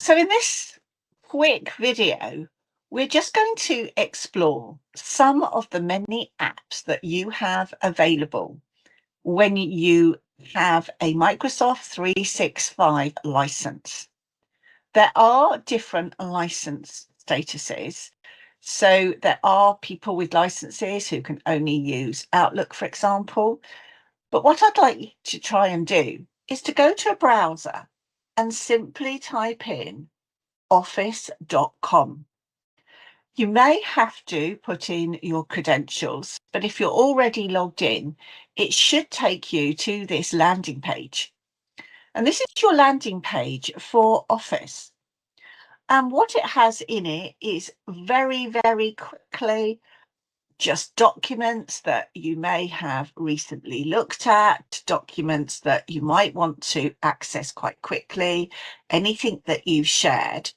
So in this quick video, we're just going to explore some of the many apps that you have available when you have a Microsoft 365 license. There are different license statuses. So there are people with licenses who can only use Outlook, for example. But what I'd like you to try and do is to go to a browser and simply type in office.com. You may have to put in your credentials, but if you're already logged in, it should take you to this landing page. And this is your landing page for Office. And what it has in it is very, very quickly just documents that you may have recently looked at, documents that you might want to access quite quickly, anything that you've shared.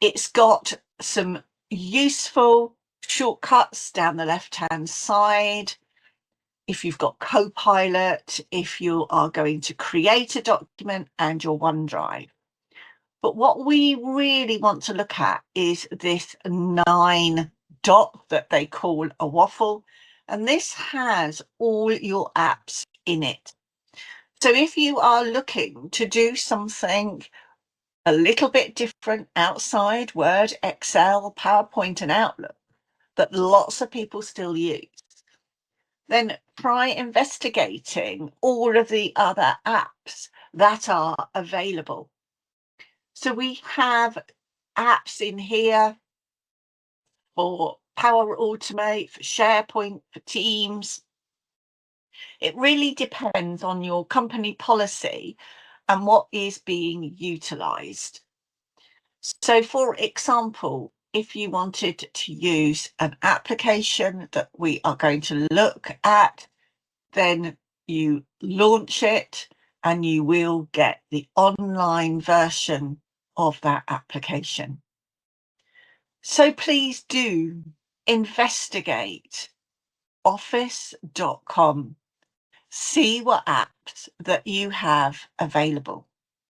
It's got some useful shortcuts down the left-hand side. If you've got Copilot, if you are going to create a document and your OneDrive. But what we really want to look at is this 9 dot that they call a waffle. And this has all your apps in it. So if you are looking to do something a little bit different outside Word, Excel, PowerPoint and Outlook that lots of people still use, then try investigating all of the other apps that are available. So we have apps in here for Power Automate, for SharePoint, for Teams. It really depends on your company policy and what is being utilised. So for example, if you wanted to use an application that we are going to look at, then you launch it and you will get the online version of that application. So please do investigate office.com. See what apps that you have available.